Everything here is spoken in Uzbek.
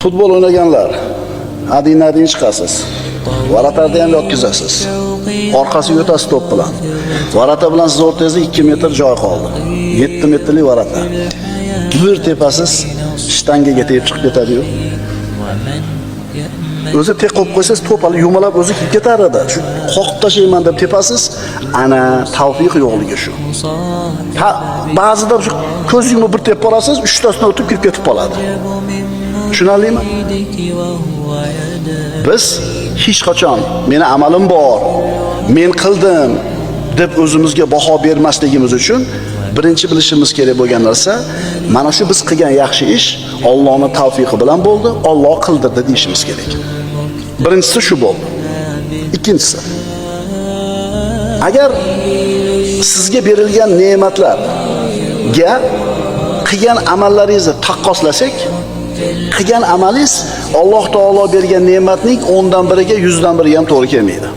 Futbol o'ynaganlar, adin chiqasiz. Varatarda ham yotkizasiz. Orqasiga o'tasiz to'p bilan. Varata bilan siz o'rtangizda 2 metr joy qoldi. 7 metrli varata. Bir tepasiz shtangaga tegib chiqib ketadi-yu. O'zi tek qo'yib qo'ysangiz to'p hali yumalab o'zi kelib ketar edi. Shu qoqib tashlayman deb tepasiz, ana tavfiq yo'qligi shu. Ha, ba'zida shu ko'z yumib bir tepib olasiz, 3 tasini o'tib kirib ketib qoladi. Tushunarlimi? Biz hech qachon meni amalim bor, men qildim deb o'zimizga baho bermasligimiz uchun birinchi bilishimiz kerak bo'lgan narsa, mana shu biz qilgan yaxshi ish Allohning tavfiqi bilan bo'ldi, Alloh qildirdi deyishimiz kerak. Birinchisi shu bo'ldi. Ikkinchisi, agar sizga berilgan ne'matlarga qilgan amallaringizni taqqoslasak, qilgan amalingiz Alloh taolo bergan ne'matning 10dan biriga 100dan biriga ham to'g'ri kelmaydi.